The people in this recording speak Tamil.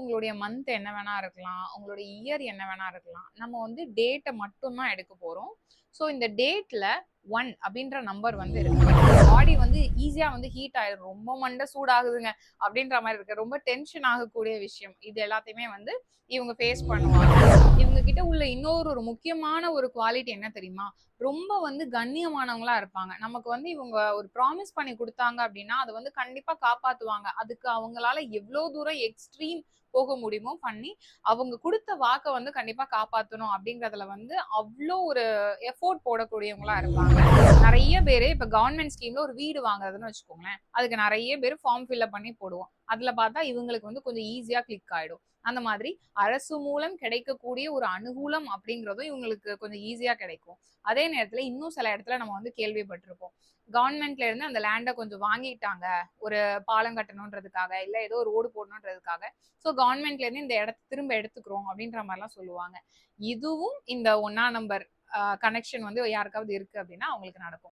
உங்களுடைய மந்த் என்ன வேணா இருக்கலாம், உங்களுடைய இயர் என்ன வேணா இருக்கலாம். நம்ம வந்து டேட்ட மட்டும் தான் எடுக்க போறோம். ஸோ இந்த டேட்ல 1 அப்படின்ற நம்பர் வந்து இருக்கு. பாடி வந்து ஈஸியா வந்து ஹீட் ஆயிரும். ரொம்ப மண்டை சூடாகுதுங்க அப்படின்ற மாரி இருக்கு. ரொம்ப டென்ஷன் ஆகக்கூடிய விஷயம். இது எல்லாத்தையுமே வந்து இவங்க ஃபேஸ் பண்ணுவாங்க. இவங்க கிட்ட உள்ள இன்னொரு ஒரு முக்கியமான ஒரு குவாலிட்டி என்ன தெரியுமா? ரொம்ப வந்து கண்ணியமானவங்களா இருப்பாங்க. நமக்கு வந்து இவங்க ஒரு ப்ராமிஸ் பண்ணி குடுத்தாங்க அப்படின்னா, அத வந்து கண்டிப்பா காப்பாத்துவாங்க. அதுக்கு அவங்களால எவ்ளோ தூரம் எக்ஸ்ட்ரீம் போக முடியுமோ பண்ணி, அவங்க குடுத்த வாக்க வந்து கண்டிப்பா காப்பாத்தணும் அப்படிங்கிறதுல வந்து அவ்ளோ ஒரு எஃபோர்ட் போடக்கூடியவங்களா இருப்பாங்க. நெறைய பேரு இப்ப கவர்ன்மெண்ட் ஸ்கீம்ல ஒரு வீடு வாங்குறதுன்னு வச்சுக்கோங்களேன். அதுக்கு நெறைய பேரு ஃபார்ம் ஃபில் பண்ணி போடுவோம். அதுல பார்த்தா இவங்களுக்கு வந்து கொஞ்சம் ஈஸியா கிளிக் ஆயிடும். அந்த மாதிரி அரசு மூலம் கிடைக்கக்கூடிய ஒரு அனுகூலம் அப்படிங்கிறதும் இவங்களுக்கு கொஞ்சம் ஈஸியா கிடைக்கும். அதே நேரத்துல இன்னும் சில இடத்துல நம்ம வந்து கேள்விப்பட்டிருப்போம். கவர்ன்மெண்ட்ல இருந்து அந்த லேண்ட கொஞ்சம் வாங்கிட்டாங்க. ஒரு பாலம் கட்டணுன்றதுக்காக, இல்ல ஏதோ ஒரு ரோடு போடணுன்றதுக்காக. சோ கவர்ன்மெண்ட்ல இருந்து இந்த இடத்த திரும்ப எடுத்துக்கிறோம் அப்படின்ற மாரிலாம் சொல்லுவாங்க. இதுவும் இந்த 1ஆம் நம்பர் கனெக்ஷன் வந்து யாருக்காவது இருக்கு அப்படின்னா அவங்களுக்கு நடக்கும்.